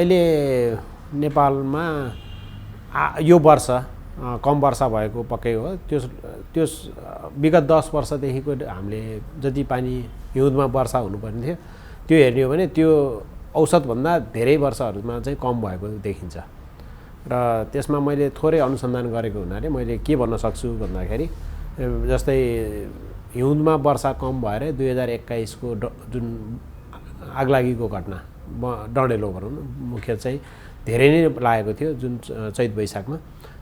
अहिले नेपालमा यो वर्ष कम वर्षा भएको पक्कै हो। त्यो विगत 10 वर्षदेखिको हामीले जति पानी हिउँदमा वर्षा हुनुपर्ने थियो त्यो हेर्ने हो भने त्यो औसतभन्दा धेरै वर्षहरूमा चाहिँ कम भएको देखिन्छ। र त्यसमा मैले थोरै अनुसन्धान गरेको हुनाले मैले के भन्न सक्छु भन्दाखेरि जस्तै हिउँदमा वर्षा कम भएर 2021 को जुन आगलागीको घटना डडेलो भनौँ न मुख्य चाहिँ धेरै नै लागेको थियो जुन चैत वैशाखमा।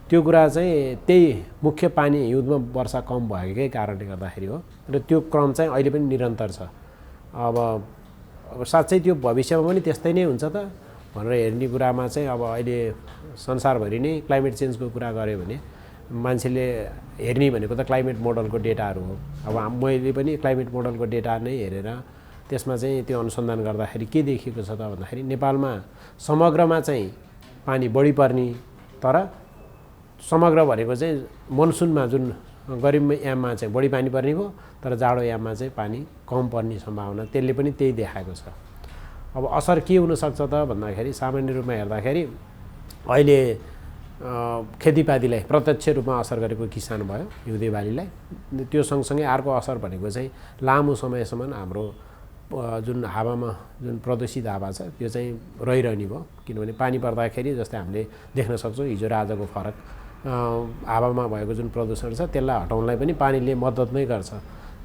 त्यो कुरा चाहिँ त्यही मुख्य पानी हिउँदमा वर्षा कम भएकै कारणले गर्दाखेरि हो र त्यो क्रम चाहिँ अहिले पनि निरन्तर छ। अब साँच्चै त्यो भविष्यमा पनि त्यस्तै नै हुन्छ त भनेर हेर्ने कुरामा चाहिँ अब अहिले संसारभरि नै क्लाइमेट चेन्जको कुरा गऱ्यो भने मान्छेले हेर्ने भनेको त क्लाइमेट मोडलको डेटाहरू हो। अब मैले पनि क्लाइमेट मोडलको डेटा नै हेरेर त्यसमा चाहिँ त्यो अनुसन्धान गर्दाखेरि के देखिएको छ त भन्दाखेरि नेपालमा समग्रमा चाहिँ पानी बढी पर्ने तर समग्र भनेको चाहिँ मनसुनमा जुन गरिब याममा चाहिँ बढी पानी पर्ने भयो तर जाडो याममा चाहिँ पानी कम पर्ने सम्भावना त्यसले पनि त्यही देखाएको छ। अब असर के हुनसक्छ त भन्दाखेरि सामान्य रूपमा हेर्दाखेरि अहिले खेतीपातीलाई प्रत्यक्ष रूपमा असर गरेको किसान भयो हिउँदे बालीलाई। त्यो सँगसँगै अर्को असर भनेको चाहिँ लामो समयसम्म हाम्रो जुन हावामा जुन प्रदूषित हावा छ त्यो चाहिँ रहिरहने भयो। किनभने पानी पर्दाखेरि जस्तै हामीले देख्न सक्छौँ हिजो र आजको फरक हावामा भएको जुन प्रदूषण छ त्यसलाई हटाउनलाई पनि पानीले मद्दत नै गर्छ।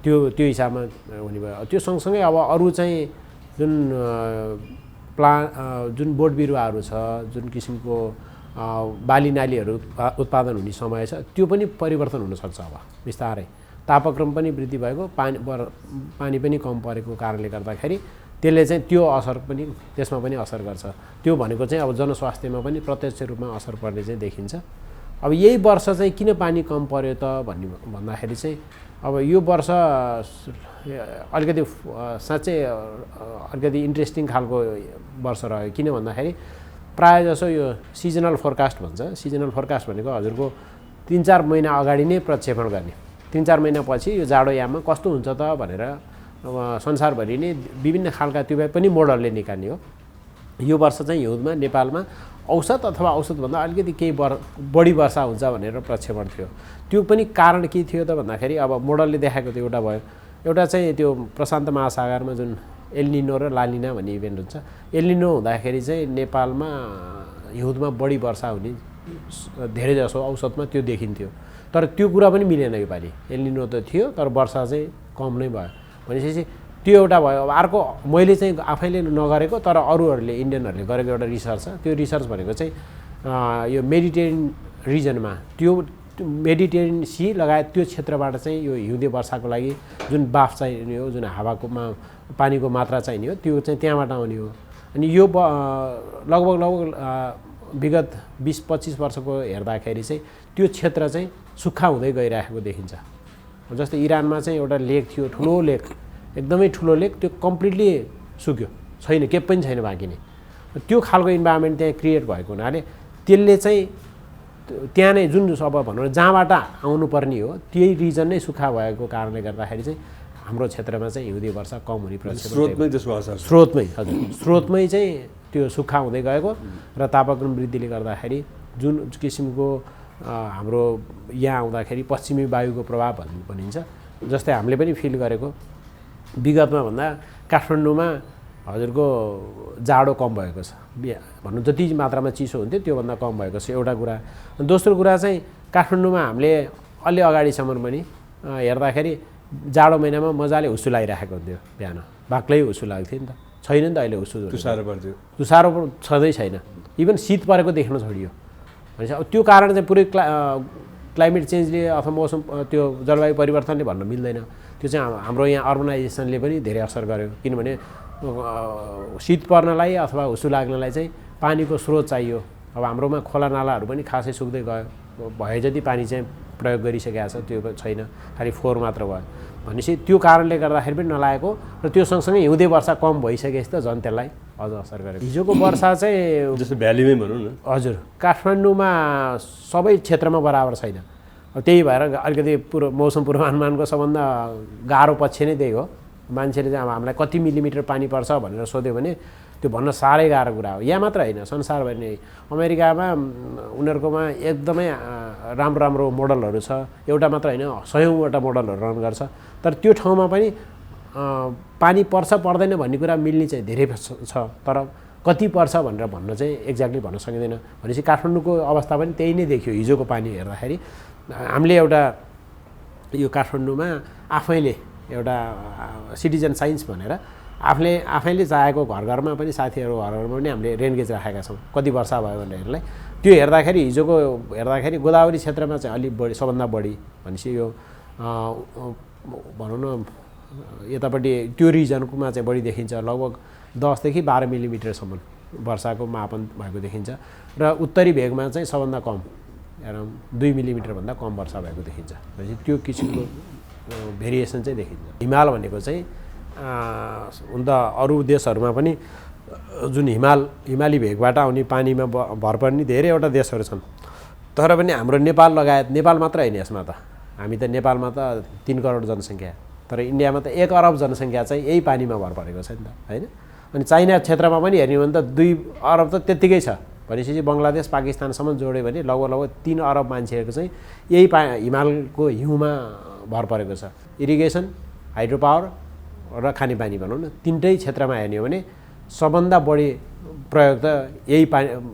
त्यो हिसाबमा हुने भयो। त्यो सँगसँगै अब अरू चाहिँ जुन जुन बोट बिरुवाहरू छ जुन किसिमको बाली नालीहरू उत्पादन हुने समय छ त्यो पनि परिवर्तन हुनसक्छ। अब बिस्तारै तापक्रम पनि वृद्धि भएको पानी पनि कम परेको कारणले गर्दाखेरि त्यसले चाहिँ त्यो असर पनि त्यसमा पनि असर गर्छ। त्यो भनेको चाहिँ अब जनस्वास्थ्यमा पनि प्रत्यक्ष रूपमा असर पर्ने चाहिँ देखिन्छ। अब यही वर्ष चाहिँ किन पानी कम पर्यो त भन्दाखेरि चाहिँ अब यो वर्ष अलिकति साँच्चै अलिकति इन्ट्रेस्टिङ खालको वर्ष रह्यो। किन भन्दाखेरि प्रायः जसो यो सिजनल फोरकास्ट भन्छ। सिजनल फोरकास्ट भनेको हजुरको 3-4 महिना अगाडि नै प्रक्षेपण गर्ने। 3-4 महिनापछि यो जाडो याममा कस्तो हुन्छ त भनेर संसारभरि नै विभिन्न खालका त्यो पनि मोडलले निकाल्ने हो। यो वर्ष चाहिँ हिउँदमा नेपालमा औसत अथवा औसतभन्दा अलिकति केही बढी वर्षा हुन्छ भनेर प्रक्षेपण थियो। त्यो पनि कारण के थियो त भन्दाखेरि अब मोडलले देखाएको त एउटा भयो। एउटा चाहिँ त्यो प्रशान्त महासागरमा जुन एलनिनो र लानिना भन्ने इभेन्ट हुन्छ। एलनिनो हुँदाखेरि चाहिँ नेपालमा हिउँदमा बढी वर्षा हुने धेरै जसो औसतमा त्यो देखिन्थ्यो। तर त्यो कुरा पनि मिलेन योपालि। एलनिनो त थियो तर वर्षा चाहिँ कम नै भयो भनेपछि त्यो एउटा भयो। अब अर्को मैले चाहिँ आफैले नगरेको तर अरूहरूले इन्डियनहरूले गरेको एउटा रिसर्च छ। त्यो रिसर्च भनेको चाहिँ यो मेडिटेरेनियन रिजनमा त्यो मेडिटेरेनियन सी लगायत त्यो क्षेत्रबाट चाहिँ यो हिउँदे वर्षाको लागि जुन बाफ चाहिने हो जुन हावाकोमा पानीको मात्रा चाहिने हो त्यो चाहिँ त्यहाँबाट आउने हो। अनि यो लगभग विगत 20-25 वर्षको हेर्दाखेरि चाहिँ त्यो क्षेत्र चाहिँ सुक्खा हुँदै गइरहेको देखिन्छ। जस्तै इरानमा चाहिँ एउटा लेक थियो ठुलो लेक एकदमै ठुलो लेक त्यो कम्प्लिटली सुक्यो छैन के पनि छैन बाँकी नै। त्यो खालको इन्भाइरोमेन्ट त्यहाँ क्रिएट भएको हुनाले त्यसले चाहिँ त्यहाँ नै जुन अब भनौँ जहाँबाट आउनुपर्ने हो त्यही रिजन नै सुक्खा भएको कारणले गर्दाखेरि चाहिँ हाम्रो क्षेत्रमा चाहिँ हिउँदे वर्षा कम हुने स्रोतमै हजुर स्रोतमै चाहिँ त्यो सुक्खा हुँदै गएको र तापक्रम वृद्धिले गर्दाखेरि जुन किसिमको हाम्रो यहाँ आउँदाखेरि पश्चिमी वायुको प्रभाव भनिन्छ। जस्तै हामीले पनि फिल गरेको विगतमा भन्दा काठमाडौँमा हजुरको जाडो कम भएको छ भनौँ जति मात्रामा चिसो हुन्थ्यो त्योभन्दा कम भएको छ एउटा कुरा। दोस्रो कुरा चाहिँ काठमाडौँमा हामीले अलि अगाडिसम्म पनि हेर्दाखेरि जाडो महिनामा मजाले हुस्सु लागिरहेको हुन्थ्यो। बिहान बाक्लै हुस्सु लाग्थ्यो नि त छैन नि त अहिले हुस्सु तुसारो पर्थ्यो तुसारो छँदै छैन। इभन शीत परेको देख्न छोडियो भनेपछि अब त्यो कारण चाहिँ पुरै क्लाइमेट चेन्जले अथवा मौसम त्यो जलवायु परिवर्तनले भन्न मिल्दैन। त्यो चाहिँ हाम्रो यहाँ अर्बनाइजेसनले पनि धेरै असर गर्यो। किनभने शीत पर्नलाई अथवा हुस्सु लाग्नलाई चाहिँ पानीको स्रोत चाहियो। अब हाम्रोमा खोला नालाहरू पनि खासै सुक्दै गयो। भए जति पानी चाहिँ प्रयोग गरिसकेको छ त्यो छैन खालि फोहोर मात्र भयो भनेपछि त्यो कारणले गर्दाखेरि पनि नलागेको र त्यो सँगसँगै हिउँदे वर्षा कम भइसकेपछि त झन् त्यसलाई अझ असर गरेको। हिजोको वर्षा चाहिँ जस्तो भ्यालीमै भनौँ न हजुर काठमाडौँमा सबै क्षेत्रमा बराबर छैन। त्यही भएर अलिकति मौसम पूर्वानुमानको सबभन्दा गाह्रो पक्ष नै त्यही हो। मान्छेले चाहिँ अब हामीलाई कति मिलिमिटर पानी पर्छ भनेर सोध्यो भने त्यो भन्न साह्रै गाह्रो कुरा हो। यहाँ मात्र होइन, संसारभरि नै। अमेरिकामा उनीहरूकोमा एकदमै राम्रो राम्रो मोडलहरू छ, एउटा मात्र होइन, सयौँवटा मोडलहरू रन गर्छ। तर त्यो ठाउँमा पनि पानी पर्छ पर्दैन भन्ने कुरा मिल्ने चाहिँ धेरै छ, तर कति पर्छ भनेर भन्न चाहिँ एक्ज्याक्टली भन्न सकिँदैन। भनेपछि काठमाडौँको अवस्था पनि त्यही नै देखियो हिजोको पानी हेर्दाखेरि। हामीले एउटा यो काठमाडौँमा आफैले एउटा सिटिजन साइन्स भनेर आफैले चाहेको घर घरमा पनि, साथीहरू घर घरमा पनि हामीले रेन गेज राखेका छौँ कति वर्षा भयो भनेरलाई। त्यो हेर्दाखेरि हिजोको हेर्दाखेरि गोदावरी क्षेत्रमा चाहिँ अलिक बढी, सबभन्दा बढी भनेपछि यो भनौँ न यतापट्टि त्यो रिजनकोमा चाहिँ बढी देखिन्छ। लगभग 10 देखि 12 मिलिमिटरसम्म वर्षाको मापन भएको देखिन्छ र उत्तरी भेगमा चाहिँ सबभन्दा कम अराउन्ड 2 मिलिमिटरभन्दा कम वर्षा भएको देखिन्छ। भनेपछि त्यो किसिमको भेरिएसन चाहिँ देखिन्छ। हिमाल भनेको चाहिँ हुन त अरू देशहरूमा पनि जुन हिमाली भेगबाट आउने पानीमा भर पर्ने धेरैवटा देशहरू छन्, तर पनि हाम्रो नेपाल लगायत, नेपाल मात्र होइन यसमा त, हामी त नेपालमा त 3 करोड जनसङ्ख्या, तर इन्डियामा त 1 अरब जनसङ्ख्या चाहिँ यही पानीमा भर परेको छ नि त, होइन। अनि चाइना क्षेत्रमा पनि हेर्ने हो भने त 2 अरब त त्यत्तिकै छ। भनेपछि बङ्गलादेश पाकिस्तानसम्म जोड्यो भने लगभग 3 अरब मान्छेहरूको चाहिँ यही हिमालको हिउँमा भर परेको छ। इरिगेसन, हाइड्रो पावर र खानेपानी भनौँ न, तिनटै क्षेत्रमा हेर्ने हो भने सबभन्दा बढी प्रयोग त यही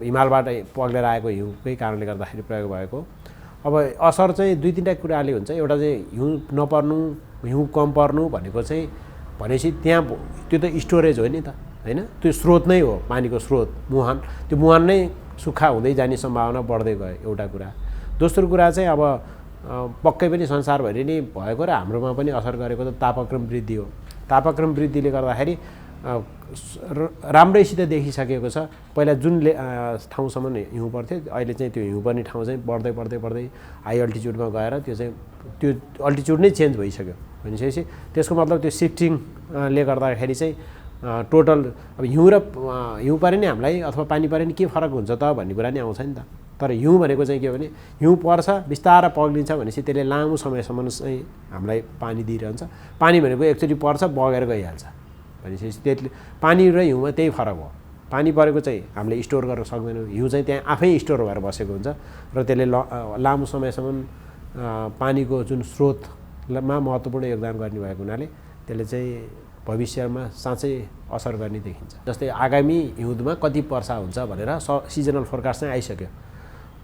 हिमालबाट पग्लेर आएको हिउँकै कारणले गर्दाखेरि प्रयोग भएको। अब असर चाहिँ 2-3टा कुराले हुन्छ। एउटा चाहिँ हिउँ नपर्नु, हिउँ कम पर्नु भनेको चाहिँ भनेपछि त्यहाँ त्यो त स्टोरेज हो नि त, होइन, त्यो स्रोत नै हो, पानीको स्रोत मुहान। त्यो मुहान नै सुक्खा हुँदै जाने सम्भावना बढ्दै गयो, एउटा कुरा। दोस्रो कुरा चाहिँ अब पक्कै पनि संसारभरि नै भएको र हाम्रोमा पनि असर गरेको त तापक्रम वृद्धि हो। तापक्रम वृद्धिले गर्दाखेरि राम्रैसित देखिसकेको छ। पहिला जुन ठाउँसम्म हिउँ पर्थ्यो, अहिले चाहिँ त्यो हिउँ पर्ने ठाउँ चाहिँ बढ्दै बढ्दै बढ्दै हाई अल्टिच्युडमा गएर त्यो अल्टिच्युड नै चेन्ज भइसक्यो। भनेपछि त्यसको मतलब त्यो सिफ्टिङले गर्दाखेरि चाहिँ टोटल अब हिउँ परे नि हामीलाई अथवा पानी परे नि के फरक हुन्छ त भन्ने कुरा नि आउँछ नि त। तर हिउँ भनेको चाहिँ के हो भने हिउँ पर्छ, बिस्तारै पग्लिन्छ, भनेपछि त्यसले लामो समयसम्म चाहिँ हामीलाई पानी दिइरहन्छ। पानी भनेको एकचोटि पर्छ बगेर गइहाल्छ। भनेपछि त्यसले पानी र हिउँमा त्यही फरक हो। पानी परेको चाहिँ हामीले स्टोर गर्न सक्दैनौँ, हिउँ चाहिँ त्यहाँ आफै स्टोर भएर बसेको हुन्छ र त्यसले लामो समयसम्म पानीको जुन स्रोतमा महत्त्वपूर्ण योगदान गर्ने भएको हुनाले त्यसले चाहिँ भविष्यमा साँच्चै असर गर्ने देखिन्छ। जस्तै आगामी हिउँदमा कति वर्षा हुन्छ भनेर सिजनल फोरकास्ट चाहिँ आइसक्यो।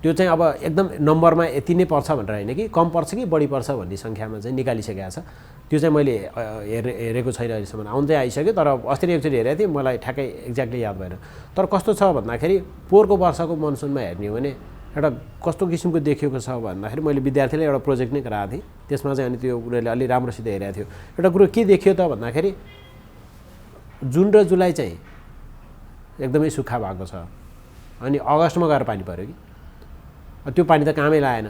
त्यो चाहिँ अब एकदम नम्बरमा यति नै पर्छ भनेर होइन कि कम पर्छ कि बढी पर्छ भन्ने सङ्ख्यामा चाहिँ निकालिसकेको छ। त्यो चाहिँ मैले हेरेको छैन अहिलेसम्म, आउनु चाहिँ आइसक्यो, तर अस्ति एकचोटि हेरेको थिएँ, मलाई ठ्याक्कै एक्ज्याक्टली याद भएन। तर कस्तो छ भन्दाखेरि पोहोरको वर्षको मनसुनमा हेर्ने हो भने एउटा कस्तो किसिमको देखिएको छ भन्दाखेरि मैले विद्यार्थीलाई एउटा प्रोजेक्ट नै गराएको थिएँ, त्यसमा चाहिँ अनि त्यो उनीहरूले अलि राम्रोसित हेरेको थियो। एउटा कुरो के देखियो त भन्दाखेरि जुन र जुलाई चाहिँ एकदमै सुक्खा भएको छ, अनि अगस्तमा गएर पानी पऱ्यो कि त्यो पानी त कामै लागेन।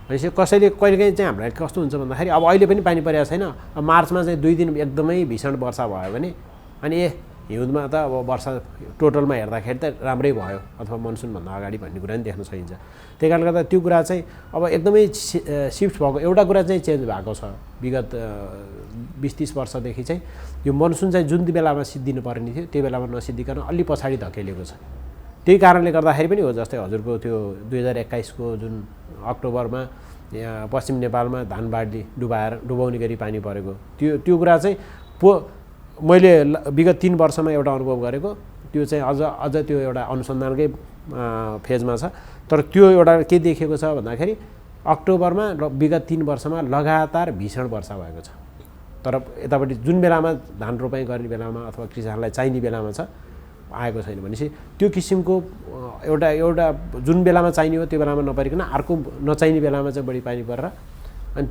भनेपछि कहिलेकाहीँ चाहिँ हामीलाई कस्तो हुन्छ भन्दाखेरि अब अहिले पनि पानी परेको छैन, अब मार्चमा चाहिँ 2 दिन एकदमै भीषण वर्षा भयो भने अनि हिउँदमा त अब वर्षा टोटलमा हेर्दाखेरि त राम्रै भयो अथवा मनसुनभन्दा अगाडि भन्ने कुरा पनि देख्न सकिन्छ। त्यही कारणले गर्दा त्यो कुरा चाहिँ अब एकदमै सिफ्ट भएको। एउटा कुरा चाहिँ चेन्ज भएको छ, विगत 20-30 वर्षदेखि चाहिँ यो मनसुन चाहिँ जुन बेलामा सिद्धिनु पर्ने थियो त्यो बेलामा नसिद्धिकन अलि पछाडि धकेलिएको छ। त्यही कारणले गर्दाखेरि पनि हो। जस्तै हजुरको त्यो 2021को जुन अक्टोबरमा पश्चिम नेपालमा धान बाढी डुबाउने गरी पानी परेको त्यो कुरा चाहिँ मैले विगत 3 वर्षमा एउटा अनुभव गरेको। त्यो चाहिँ अझ त्यो एउटा अनुसन्धानकै फेजमा छ। तर त्यो एउटा के देखेको छ भन्दाखेरि अक्टोबरमा विगत 3 वर्षमा लगातार भीषण वर्षा भएको छ। तर यतापट्टि जुन बेलामा धान रोपाइँ गर्ने बेलामा अथवा कृषकलाई चाहिने बेलामा छ आएको छैन। भनेपछि त्यो किसिमको एउटा जुन बेलामा चाहिने हो त्यो बेलामा नपरिकन अर्को नचाहिने बेलामा चाहिँ बढी पानी परेर अनि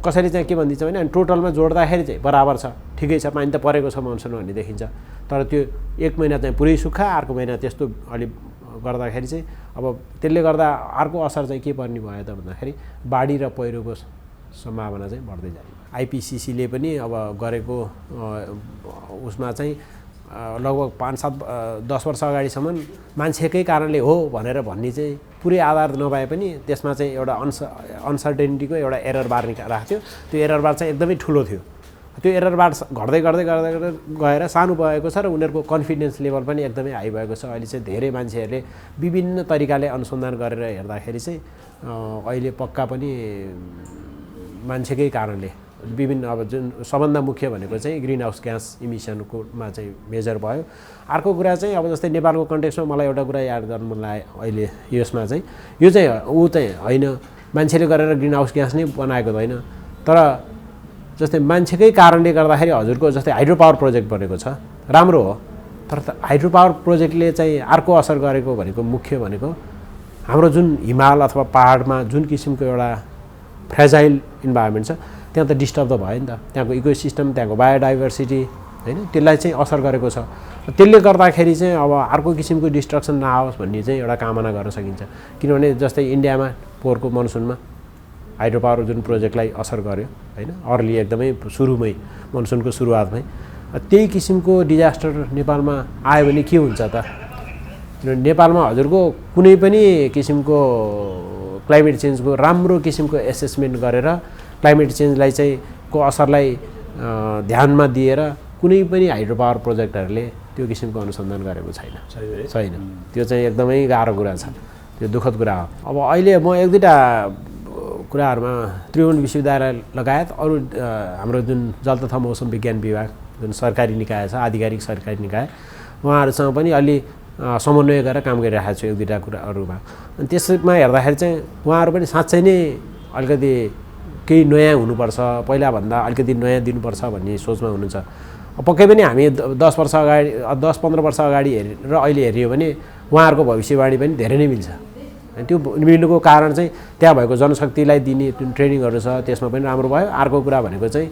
कसैले चाहिँ के भनिदिन्छ भने अनि टोटलमा जोड्दाखेरि चाहिँ बराबर छ, ठिकै छ, पानी त परेको छ मनसुन भन्ने देखिन्छ। तर त्यो 1 महिना चाहिँ पुरै सुक्खा, अर्को महिना त्यस्तो अलि गर्दाखेरि चाहिँ अब त्यसले गर्दा अर्को असर चाहिँ के पर्ने भयो त भन्दाखेरि बाढी र पहिरोको सम्भावना चाहिँ बढ्दै जाने। आइपिसिसीले पनि अब गरेको उसमा चाहिँ लगभग 5-7-10 वर्ष अगाडिसम्म मान्छेकै कारणले हो भनेर भन्ने चाहिँ पुरै आधार नपाए पनि त्यसमा चाहिँ एउटा अनसर्टेनिटीको एउटा एरर बार राख्थ्यो। त्यो एरर बार चाहिँ एकदमै ठुलो थियो। त्यो एररबाट घट्दै घट्दै घट्दै घट्दै गएर सानो भएको छ र उनीहरूको कन्फिडेन्स लेभल पनि एकदमै हाई भएको छ। अहिले चाहिँ धेरै मान्छेहरूले विभिन्न तरिकाले अनुसन्धान गरेर हेर्दाखेरि चाहिँ अहिले पक्का पनि मान्छेकै कारणले विभिन्न अब जुन सबभन्दा मुख्य भनेको चाहिँ ग्रिन हाउस ग्यास इमिसनकोमा चाहिँ मेजर भयो। अर्को कुरा चाहिँ अब जस्तै नेपालको कन्टेक्स्टमा मलाई एउटा कुरा याद गर्नु मन लाग्यो अहिले यसमा चाहिँ यो चाहिँ ऊ चाहिँ होइन मान्छेले गरेर ग्रिन हाउस ग्यास नै बनाएको होइन, तर जस्तै मान्छेकै कारणले गर्दाखेरि हजुरको जस्तै हाइड्रो पावर प्रोजेक्ट बनेको छ राम्रो हो, तर हाइड्रो पावर प्रोजेक्टले चाहिँ अर्को असर गरेको भनेको मुख्य भनेको हाम्रो जुन हिमाल अथवा पहाडमा जुन किसिमको एउटा फ्रेजाइल इन्भाइरोमेन्ट छ त्यहाँ त डिस्टर्ब त भयो नि त, त्यहाँको इकोसिस्टम त्यहाँको बायोडाइभर्सिटी होइन त्यसलाई चाहिँ असर गरेको छ। त्यसले गर्दाखेरि चाहिँ अब अर्को किसिमको डिस्ट्रक्सन नआओस् भन्ने चाहिँ एउटा कामना गर्न सकिन्छ। किनभने जस्तै इन्डियामा पोहोरको मनसुनमा हाइड्रो पावर जुन प्रोजेक्टलाई असर गर्यो होइन अर्ली एकदमै सुरुमै मनसुनको सुरुवातमै, त्यही किसिमको डिजास्टर नेपालमा आयो भने के हुन्छ त? नेपालमा हजुरको कुनै पनि किसिमको क्लाइमेट चेन्जको राम्रो किसिमको एसेसमेन्ट गरेर क्लाइमेट चेन्जलाई चाहिँ को असरलाई ध्यानमा दिएर कुनै पनि हाइड्रो पावर प्रोजेक्टहरूले त्यो किसिमको अनुसन्धान गरेको छैन। त्यो चाहिँ एकदमै गाह्रो कुरा छ, त्यो दुःखद कुरा हो। अब अहिले म एक दुईवटा कुराहरूमा त्रिभुवन विश्वविद्यालय लगायत अरू हाम्रो जुन जल तथा मौसम विज्ञान विभाग जुन सरकारी निकाय छ, आधिकारिक सरकारी निकाय, उहाँहरूसँग पनि अलि समन्वय गरेर काम गरिरहेको छु एक दुईवटा कुराहरूमा। अनि त्यसमा हेर्दाखेरि चाहिँ उहाँहरू पनि साँच्चै नै अलिकति केही नयाँ हुनुपर्छ, पहिलाभन्दा अलिकति नयाँ दिनुपर्छ भन्ने सोचमा हुनुहुन्छ। पक्कै पनि हामी 10 वर्ष अगाडि 10-15 वर्ष अगाडि हेरेर अहिले हेऱ्यो भने उहाँहरूको भविष्यवाणी पनि धेरै नै मिल्छ। अनि त्यो मिल्नुको कारण चाहिँ त्यहाँ भएको जनशक्तिलाई दिने जुन ट्रेनिङहरू छ त्यसमा पनि राम्रो भयो। अर्को कुरा भनेको चाहिँ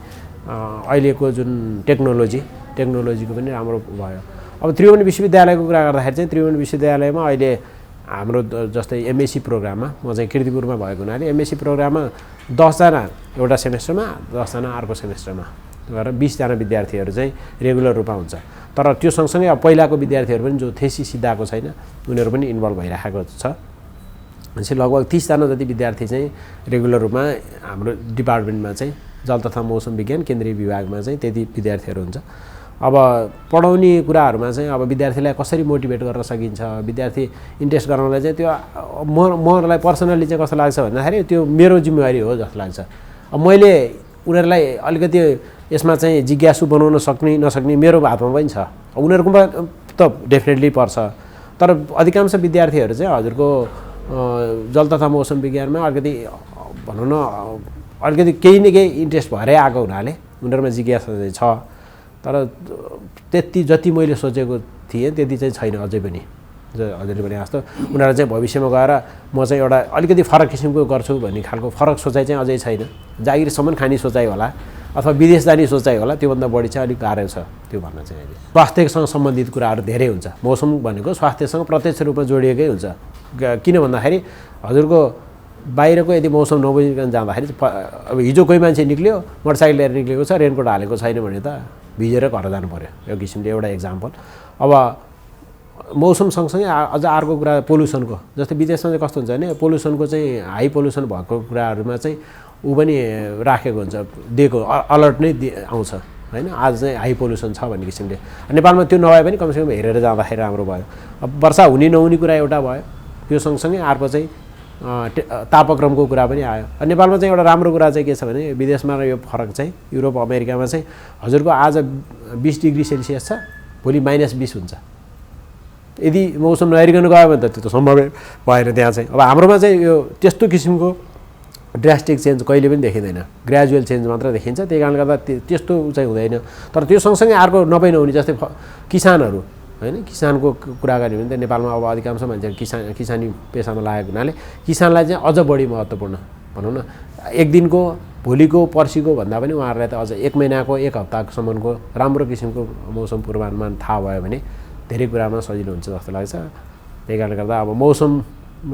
अहिलेको जुन टेक्नोलोजीको पनि राम्रो भयो। अब त्रिभुवन विश्वविद्यालयको कुरा गर्दाखेरि चाहिँ त्रिभुवन विश्वविद्यालयमा अहिले हाम्रो जस्तै एमएससी प्रोग्राममा म चाहिँ किर्तिपुरमा भएको हुनाले एमएससी प्रोग्राममा 10 जना एउटा सेमेस्टरमा 10 जना अर्को सेमेस्टरमा गरेर 20 जना विद्यार्थीहरू चाहिँ रेगुलर रूपमा हुन्छ। तर त्यो सँगसँगै अब पहिलाको विद्यार्थीहरू पनि जो थेसिस सिद्धाएको छैन उनीहरू पनि इन्भल्भ भइरहेको छ। भनेपछि लगभग 30 जना जति विद्यार्थी चाहिँ रेगुलर रूपमा हाम्रो डिपार्टमेन्टमा चाहिँ जल तथा मौसम विज्ञान केन्द्रीय विभागमा चाहिँ त्यति विद्यार्थीहरू हुन्छ। अब पढाउने कुराहरूमा चाहिँ अब विद्यार्थीलाई कसरी मोटिभेट गर्न सकिन्छ, विद्यार्थी इन्ट्रेस्ट गराउनलाई चाहिँ त्यो मलाई पर्सनल्ली चाहिँ कस्तो लाग्छ भन्दाखेरि त्यो मेरो जिम्मेवारी हो जस्तो लाग्छ। अब मैले उनीहरूलाई अलिकति यसमा चाहिँ जिज्ञासु बनाउन सक्ने नसक्ने मेरो हातमा पनि छ, उनीहरूकोमा त डेफिनेटली पर्छ। तर अधिकांश विद्यार्थीहरू चाहिँ हजुरको जल तथा मौसम विज्ञानमा अलिकति भनौँ न अलिकति केही न केही इन्ट्रेस्ट भएरै आएको हुनाले उनीहरूमा जिज्ञासा चाहिँ छ, तर त्यति जति मैले सोचेको थिएँ त्यति चाहिँ छैन अझै पनि। हजुरले भने जस्तो उनीहरू चाहिँ भविष्यमा गएर म चाहिँ एउटा अलिकति फरक किसिमको गर्छु भन्ने खालको फरक सोचाइ चाहिँ अझै छैन। जागिरसम्म खाने सोचाइ होला अथवा विदेश जाने सोचाइ होला, त्योभन्दा बढी चाहिँ अलिक गाह्रो छ त्यो भन्न चाहिँ। अहिले स्वास्थ्यसँग सम्बन्धित कुराहरू धेरै हुन्छ, मौसम भनेको स्वास्थ्यसँग प्रत्यक्ष रूपमा जोडिएकै हुन्छ। किन भन्दाखेरि हजुरको बाहिरको यदि मौसम नबुझिकन जाँदाखेरि अब हिजो कोही मान्छे निक्ल्यो मोटरसाइकल लिएर निक्लेको छ रेनकोट हालेको छैन भने त भिजेर घर जानु पऱ्यो, यो किसिमले एउटा इक्जाम्पल। अब मौसम सँगसँगै अझ अर्को कुरा पोल्युसनको, जस्तै विदेशमा चाहिँ कस्तो हुन्छ भने पोल्युसनको चाहिँ हाई पोल्युसन भएको कुराहरूमा चाहिँ ऊ पनि राखेको हुन्छ, दिएको अलर्ट नै आउँछ होइन, आज चाहिँ हाई पोल्युसन छ भन्ने किसिमले। नेपालमा त्यो नभए पनि कमसेकम हेरेर जाँदाखेरि राम्रो भयो। अब वर्षा हुने नहुने कुरा एउटा भयो, त्यो सँगसँगै अर्को चाहिँ तापक्रमको कुरा पनि आयो। नेपालमा चाहिँ एउटा राम्रो कुरा चाहिँ के छ भने विदेशमा यो फरक चाहिँ युरोप अमेरिकामा चाहिँ हजुरको आज 20 डिग्री सेल्सियस छ, भोलि -20 हुन्छ। यदि मौसम नहेरिकन गयो भने त त्यो त सम्भवै भएन त्यहाँ चाहिँ। अब हाम्रोमा चाहिँ यो त्यस्तो किसिमको ड्रास्टिक चेन्ज कहिले पनि देखिँदैन, ग्रेजुअल चेन्ज मात्र देखिन्छ। त्यही कारणले गर्दा त्यस्तो चाहिँ हुँदैन। तर त्यो सँगसँगै अर्को नपाइ नहुने जस्तै किसानहरू होइन, किसानको कुरा गर्ने भने त नेपालमा अब अधिकांश मान्छेहरू किसानी पेसामा लागेको हुनाले किसानलाई चाहिँ अझ बढी महत्त्वपूर्ण भनौँ न, एक दिनको भोलिको पर्सिको भन्दा पनि उहाँहरूलाई त अझ 1 महिनाको 1 हप्तासम्मको राम्रो किसिमको मौसम पूर्वानुमान थाहा भयो भने धेरै कुरामा सजिलो हुन्छ जस्तो लाग्छ। त्यही कारणले गर्दा अब मौसम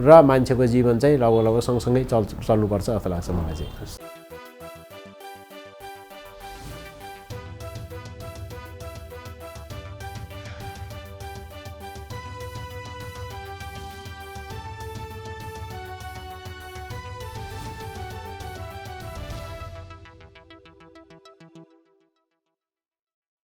र मान्छेको जीवन चाहिँ लगभग सँगसँगै चल्नुपर्छ जस्तो लाग्छ मलाई चाहिँ।